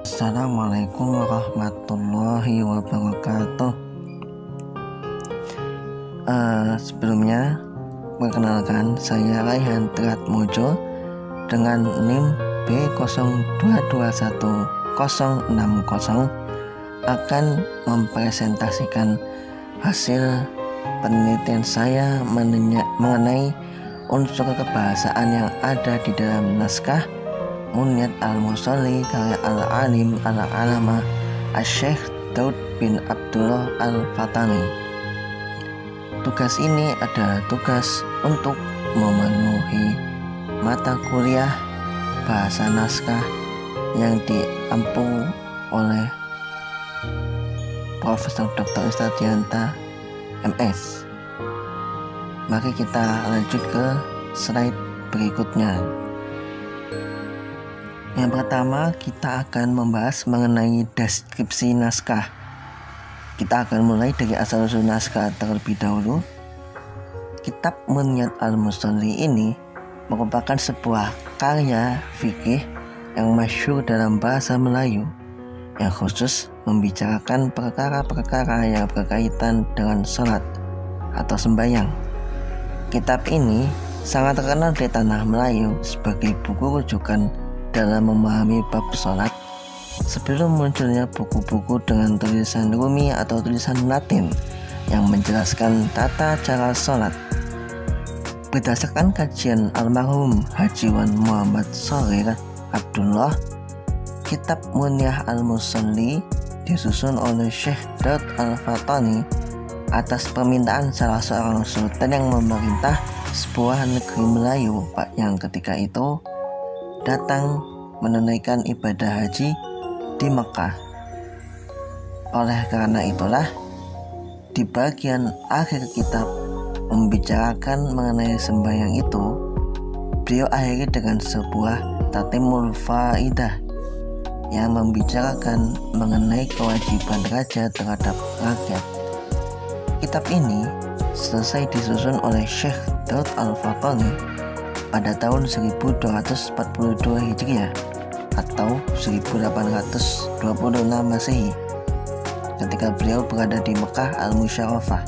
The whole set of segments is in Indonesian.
Assalamualaikum warahmatullahi wabarakatuh. Sebelumnya, perkenalkan, saya Raihan Triatmojo dengan NIM B02210060 akan mempresentasikan hasil penelitian saya mengenai unsur kebahasaan yang ada di dalam naskah Munyat Al-Musalli karya Al-Alim Al-Alama Asy-Syaikh Daud bin Abdullah Al-Fatani. Tugas ini adalah tugas untuk memenuhi mata kuliah bahasa naskah yang diampu oleh Profesor Dr. Istadianta MS. Mari kita lanjut ke slide berikutnya. Yang pertama, kita akan membahas mengenai deskripsi naskah. Kita akan mulai dari asal-usul naskah terlebih dahulu. Kitab Munyat Al-Musalli ini merupakan sebuah karya fikih yang masyhur dalam bahasa Melayu, yang khusus membicarakan perkara-perkara yang berkaitan dengan sholat atau sembahyang. Kitab ini sangat terkenal di tanah Melayu sebagai buku rujukan dalam memahami bab sholat sebelum munculnya buku-buku dengan tulisan Rumi atau tulisan Latin yang menjelaskan tata cara sholat. Berdasarkan kajian almarhum Haji Wan Muhammad Sharir Abdullah, kitab Munyat Al-Musalli disusun oleh Syekh Daud Al-Fatani atas permintaan salah seorang sultan yang memerintah sebuah negeri Melayu yang ketika itu datang menunaikan ibadah haji di Mekah. Oleh karena itulah, di bagian akhir kitab membicarakan mengenai sembahyang itu, beliau akhiri dengan sebuah tatimul faidah yang membicarakan mengenai kewajiban raja terhadap rakyat. Kitab ini selesai disusun oleh Syekh Daud Al-Fatani pada tahun 1242 Hijriah atau 1826 Masehi, ketika beliau berada di Mekah Al-Musyarrafah.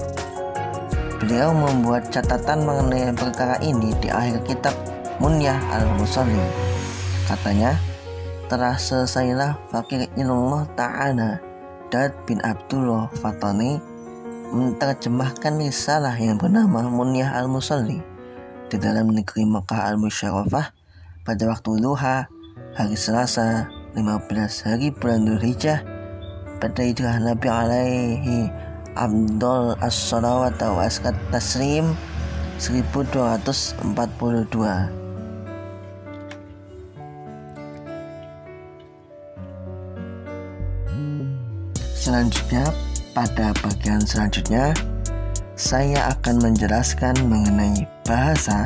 Beliau membuat catatan mengenai perkara ini di akhir kitab Munyat Al-Musalli. Katanya, telah selesailah fakir ilallah ta'ala Daud bin Abdullah Fatani menerjemahkan risalah yang bernama Munyat Al-Musalli di dalam negeri Mekah Al-Musyarrafah pada waktu duha hari Selasa 15 hari bulan Dzulhijjah pada hijrah Nabi alaihi afdhal as-shalawat wa askat taslim 1242. Selanjutnya, pada bagian selanjutnya saya akan menjelaskan mengenai bahasa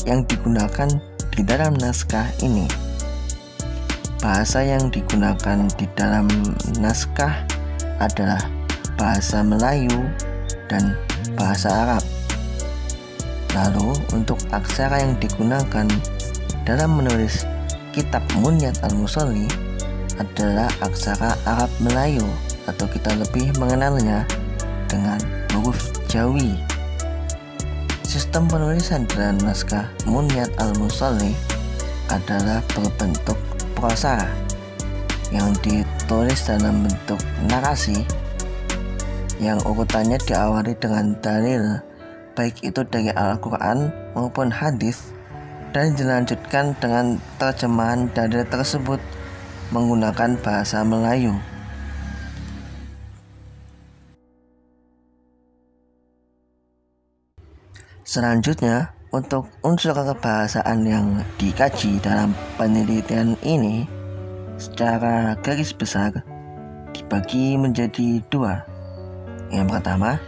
yang digunakan di dalam naskah ini. Bahasa yang digunakan di dalam naskah adalah bahasa Melayu dan bahasa Arab. Lalu, untuk aksara yang digunakan dalam menulis kitab Munyat Al-Musalli adalah aksara Arab Melayu, atau kita lebih mengenalnya dengan huruf Jawi. Sistem penulisan dalam naskah Munyat Al-Musalli adalah berbentuk prosa yang ditulis dalam bentuk narasi yang urutannya diawali dengan dalil, baik itu dari Al-Quran maupun hadis, dan dilanjutkan dengan terjemahan dalil tersebut menggunakan bahasa Melayu. Selanjutnya, untuk unsur kebahasaan yang dikaji dalam penelitian ini secara garis besar dibagi menjadi dua. Yang pertama,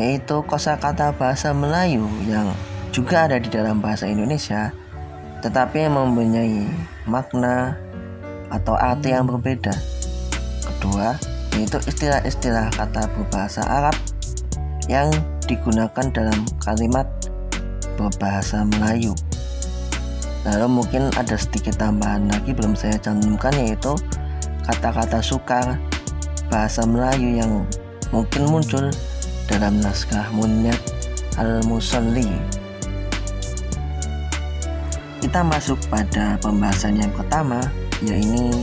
yaitu kosakata bahasa Melayu yang juga ada di dalam bahasa Indonesia, tetapi mempunyai makna atau arti yang berbeda. Kedua, yaitu istilah-istilah kata berbahasa Arab yang digunakan dalam kalimat berbahasa Melayu. Lalu mungkin ada sedikit tambahan lagi belum saya cantumkan, yaitu kata-kata sukar bahasa Melayu yang mungkin muncul dalam naskah Munyat Al-Musalli. Kita masuk pada pembahasan yang pertama, yaitu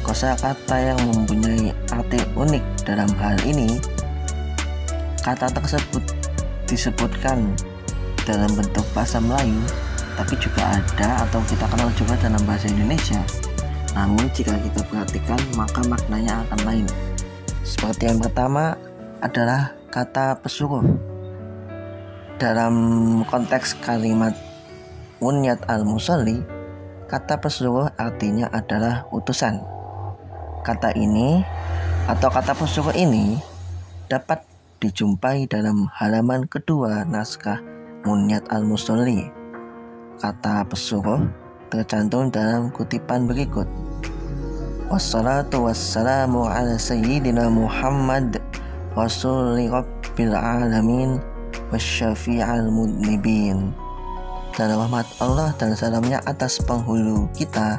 kosakata yang mempunyai arti unik. Dalam hal ini, kata tersebut disebutkan dalam bentuk bahasa Melayu, tapi juga ada atau kita kenal juga dalam bahasa Indonesia. Namun jika kita perhatikan, maka maknanya akan lain. Seperti yang pertama adalah kata pesuruh. Dalam konteks kalimat Munyat Al-Musalli, kata pesuruh artinya adalah utusan. Kata ini atau kata pesuruh ini dapat dijumpai dalam halaman kedua naskah Munyat Al-Musalli. Kata pesuruh tercantum dalam kutipan berikut: Wassalatu wassalamu ala sayyidina Muhammad Rasuli Rabbil Alamin Wasyafi'al Mudnibin. Dan rahmat Allah dan salamnya atas penghulu kita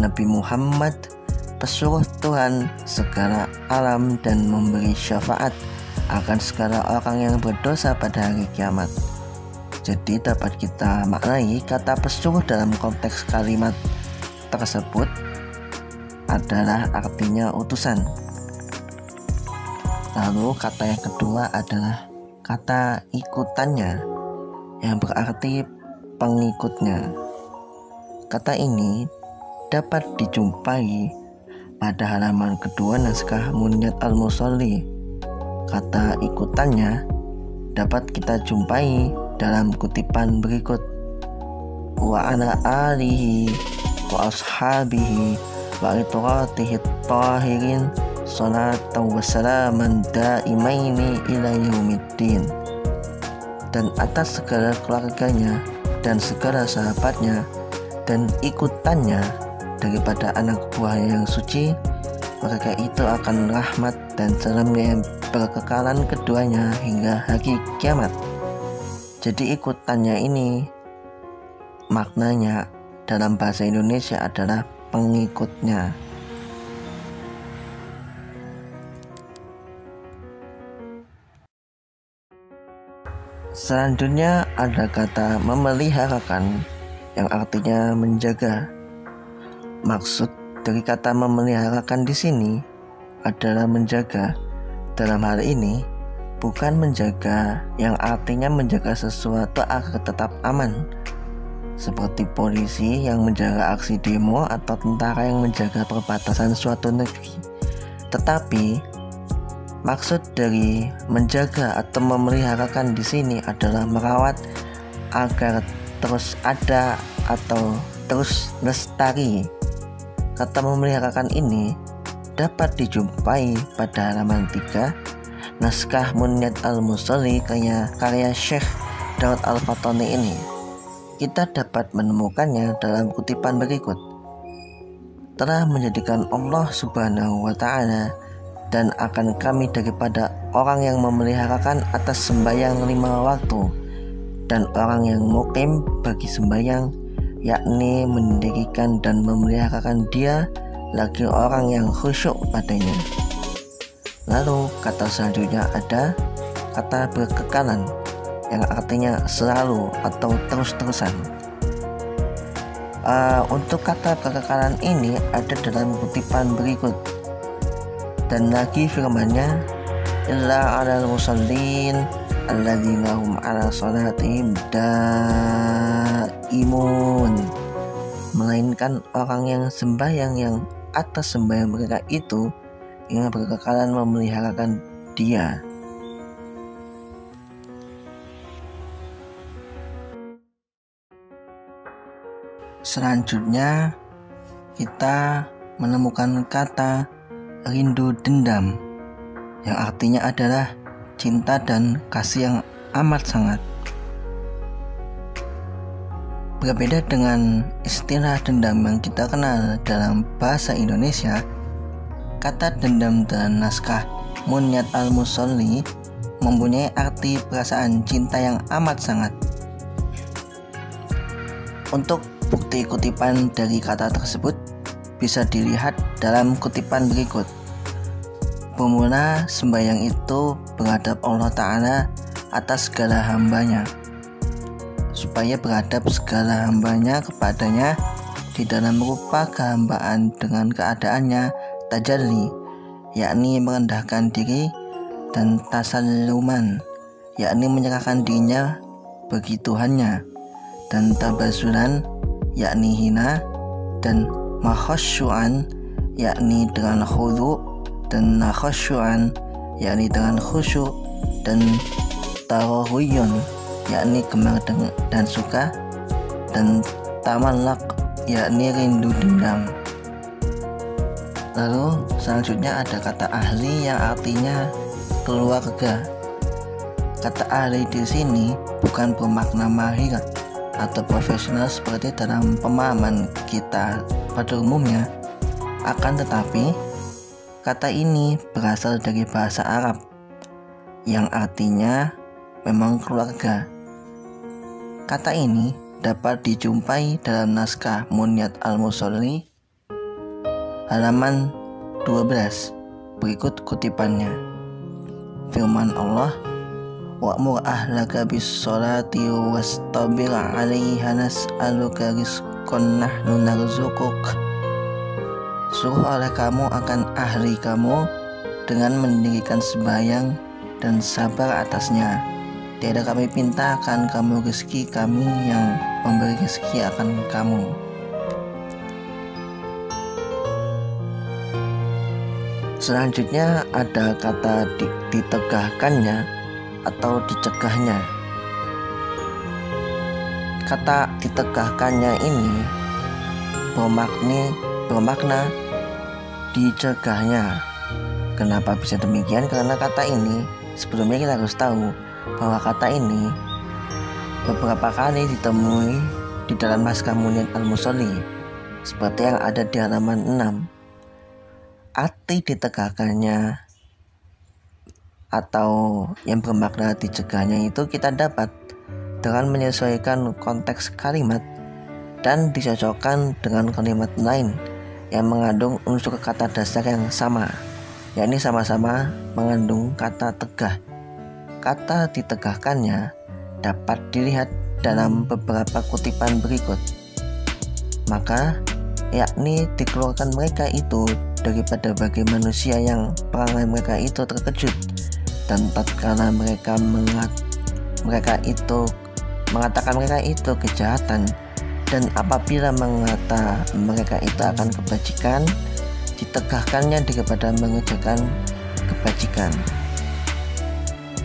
Nabi Muhammad, pesuruh Tuhan segala alam dan memberi syafaat akan segala orang yang berdosa pada hari kiamat. Jadi dapat kita maknai kata pesuruh dalam konteks kalimat tersebut adalah artinya utusan. Lalu kata yang kedua adalah kata ikutannya, yang berarti pengikutnya. Kata ini dapat dijumpai pada halaman kedua naskah Munyat Al-Musalli. Kata ikutannya dapat kita jumpai dalam kutipan berikut: wa ala alihi wa ashabihi wa itratihi tahirin salatan wa salaman daimaini ila yaumiddin. Dan atas segala keluarganya dan segala sahabatnya dan ikutannya daripada anak buah yang suci, mereka itu akan rahmat dan salam yang berkekalan keduanya hingga hari kiamat. Jadi ikutannya ini maknanya dalam bahasa Indonesia adalah pengikutnya. Selanjutnya ada kata memeliharakan, yang artinya menjaga. Maksud dari kata memeliharakan di sini adalah menjaga. Dalam hal ini bukan menjaga yang artinya menjaga sesuatu agar tetap aman, seperti polisi yang menjaga aksi demo atau tentara yang menjaga perbatasan suatu negeri. Tetapi maksud dari menjaga atau memeliharakan di sini adalah merawat agar terus ada atau terus lestari. Kata memeliharakan ini dapat dijumpai pada halaman 3 naskah Munyat Al-Musalli karya Syekh Daud Al-Fatani ini. Kita dapat menemukannya dalam kutipan berikut: telah menjadikan Allah Subhanahu wa Ta'ala dan akan kami daripada orang yang memeliharakan atas sembahyang 5 waktu dan orang yang mukim bagi sembahyang, yakni mendirikan dan memeliharakan dia, lagi orang yang khusyuk padanya. Lalu kata selanjutnya ada kata berkekalan, yang artinya selalu atau terus-terusan. Untuk kata berkekalan ini ada dalam kutipan berikut: dan lagi firman-Nya, illa 'alal musallin alladzina hum 'ala salatihim daimun, melainkan orang yang sembahyang yang atas sembahyang mereka itu yang berkekalan memeliharakan dia. Selanjutnya kita menemukan kata rindu dendam, yang artinya adalah cinta dan kasih yang amat sangat. Berbeda dengan istilah dendam yang kita kenal dalam bahasa Indonesia, kata dendam dalam naskah Munyat Al-Musalli mempunyai arti perasaan cinta yang amat sangat. Untuk bukti kutipan dari kata tersebut bisa dilihat dalam kutipan berikut. Bermula sembahyang itu beradab Allah Ta'ala atas segala hambanya, supaya beradab segala hambanya kepadanya di dalam rupa kehambaan dengan keadaannya tajalli, yakni merendahkan diri, dan tasalluman, yakni menyerahkan dirinya bagi Tuhannya, dan tabasulan, yakni hina, dan makhasyu'an, yakni dengan khudu', dan nakhasyu'an, yakni dengan khusyuk, dan tarahuyun, yakni gemar dan suka, dan tamallak, yakni rindu dendam. Lalu selanjutnya ada kata ahli yang artinya keluarga. Kata ahli di sini bukan bermakna mahir atau profesional seperti dalam pemahaman kita pada umumnya, akan tetapi kata ini berasal dari bahasa Arab yang artinya memang keluarga. Kata ini dapat dijumpai dalam naskah Munyat Al-Musalli halaman 12. Berikut kutipannya. Firman Allah, wa'mur ahlaka bis sholati wastabir 'alaiha nas'aluka rizqan nahnu narzuquk. Suruh oleh kamu akan ahli kamu dengan mendirikan sembahyang dan sabar atasnya. Tiada kami pinta akan kamu rezeki, kami yang memberi rezeki akan kamu. Selanjutnya ada kata ditegahkannya atau dicegahnya. Kata ditegahkannya ini bermakna dicegahnya. Kenapa bisa demikian? Karena kata ini sebelumnya kita harus tahu bahwa kata ini beberapa kali ditemui di dalam naskah Munyat Al-Musalli seperti yang ada di halaman 6. Arti ditegahkannya atau yang bermakna dicegahnya itu kita dapat dengan menyesuaikan konteks kalimat dan dicocokkan dengan kalimat lain yang mengandung unsur kata dasar yang sama, yakni sama-sama mengandung kata tegah. Kata ditegahkannya dapat dilihat dalam beberapa kutipan berikut. Maka, yakni dikeluarkan mereka itu daripada bagi manusia yang perangai mereka itu terkejut, dan tatkala mereka mengatakan mereka itu kejahatan, dan apabila mengata mereka itu akan kebajikan, ditegahkannya daripada mengerjakan kebajikan.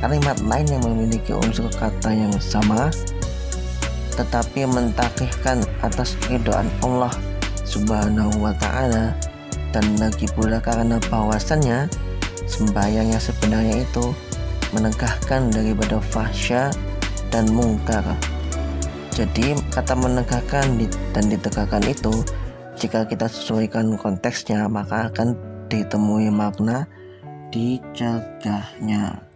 Kalimat lain yang memiliki unsur kata yang sama tetapi mentakrifkan atas keridhaan Allah Subhanahu wa Ta'ala, dan lagi pula karena bahwasannya sembahyang yang sebenarnya itu menegahkan daripada fahsya dan mungkar. Jadi kata menegahkan dan ditegakkan itu jika kita sesuaikan konteksnya maka akan ditemui makna dicegahnya.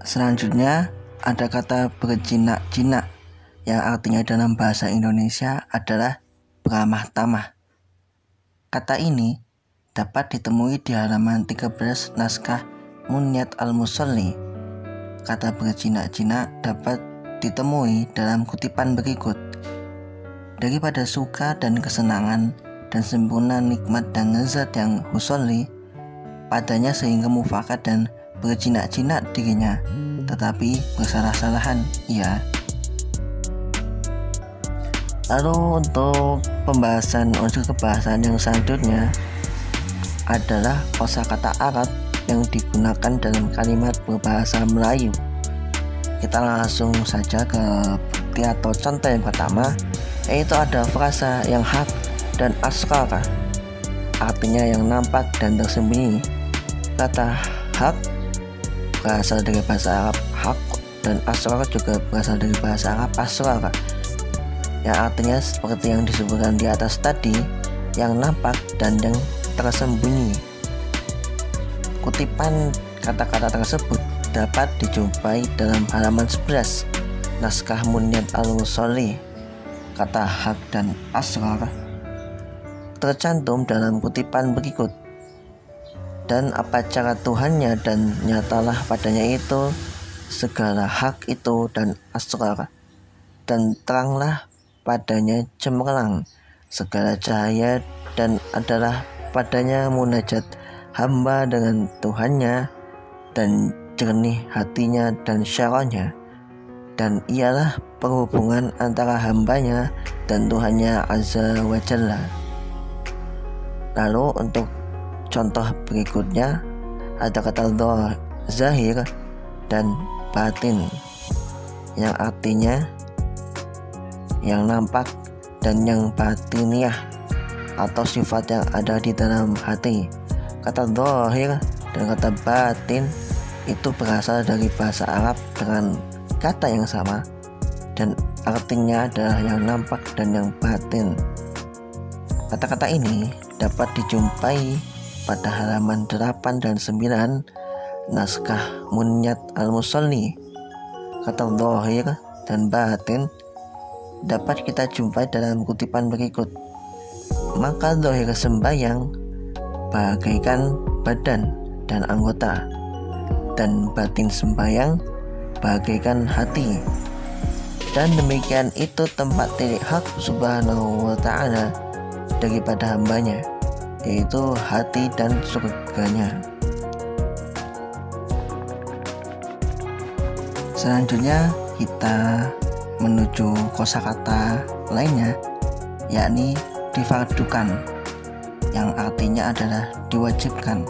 Selanjutnya ada kata berjinak-jinak yang artinya dalam bahasa Indonesia adalah beramah tamah. Kata ini dapat ditemui di halaman 13 naskah Munyat Al-Musalli. Kata berjinak-jinak dapat ditemui dalam kutipan berikut. Daripada suka dan kesenangan dan sempurna nikmat dan lezat yang husolli padanya sehingga mufakat dan berjinak-jinak dirinya, tetapi bersalah-salahan ia. Lalu untuk unsur kebahasan yang selanjutnya adalah kosakata Arab yang digunakan dalam kalimat berbahasa Melayu. Kita langsung saja ke bukti atau contoh yang pertama, yaitu ada frasa yang hak dan asrara, artinya yang nampak dan tersembunyi. Kata hak berasal dari bahasa Arab hak, dan asrara juga berasal dari bahasa Arab asrara, yang artinya seperti yang disebutkan di atas tadi, yang nampak dan yang tersembunyi. Kutipan kata-kata tersebut dapat dijumpai dalam halaman 11 naskah Munyat Al-Musalli. Kata hak dan asrar tercantum dalam kutipan berikut. Dan apa cara Tuhannya, dan nyatalah padanya itu segala hak itu dan asrar, dan teranglah padanya cemerlang segala cahaya, dan adalah padanya munajat hamba dengan Tuhannya, dan jernih hatinya dan syarahnya, dan ialah perhubungan antara hambanya dan Tuhannya Azza wa Jalla. Lalu untuk contoh berikutnya ada kata zahir dan batin, yang artinya yang nampak dan yang batiniah, atau sifat yang ada di dalam hati. Kata zahir dan kata batin itu berasal dari bahasa Arab dengan kata yang sama, dan artinya adalah yang nampak dan yang batin. Kata-kata ini dapat dijumpai pada halaman 8 dan 9 naskah Munyat Al-Musalli. Kata zahir dan batin dapat kita jumpai dalam kutipan berikut. Maka zahir sembahyang bagaikan badan dan anggota, dan batin sembahyang bagaikan hati. Dan demikian itu tempat tilik hak subhanahu wa ta'ala daripada hambanya, yaitu hati dan surganya. Selanjutnya kita menuju kosakata lainnya, yakni difardukan, yang artinya adalah diwajibkan.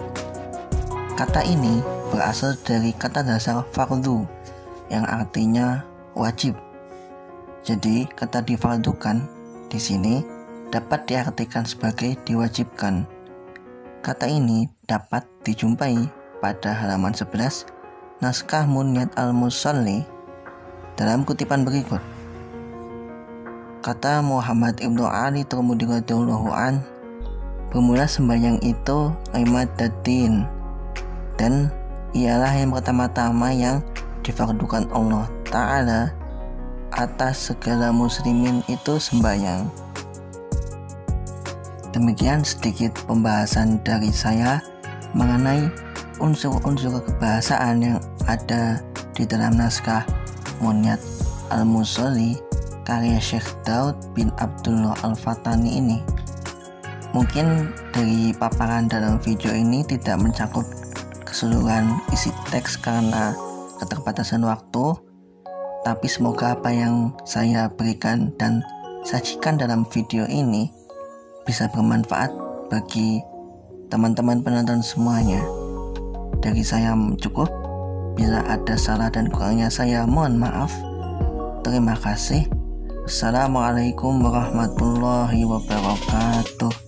Kata ini berasal dari kata dasar fardu, yang artinya wajib. Jadi kata difardukan di sini dapat diartikan sebagai diwajibkan. Kata ini dapat dijumpai pada halaman 11 naskah Munyat Al-Musalli dalam kutipan berikut. Kata Muhammad Ibnu Ali Tirmidzi radhiyallahu an, bermula sembahyang itu imadaddin, dan ialah yang pertama-tama yang difardukan Allah Ta'ala atas segala muslimin itu sembahyang. Demikian sedikit pembahasan dari saya mengenai unsur-unsur kebahasaan yang ada di dalam naskah Munyat Al-Musalli karya Syekh Daud bin Abdullah Al-Fatani ini. Mungkin dari paparan dalam video ini tidak mencakup keseluruhan isi teks karena keterbatasan waktu, tapi semoga apa yang saya berikan dan sajikan dalam video ini bisa bermanfaat bagi teman-teman penonton semuanya. Dari saya cukup. Bila ada salah dan kurangnya saya mohon maaf. Terima kasih. Assalamualaikum warahmatullahi wabarakatuh.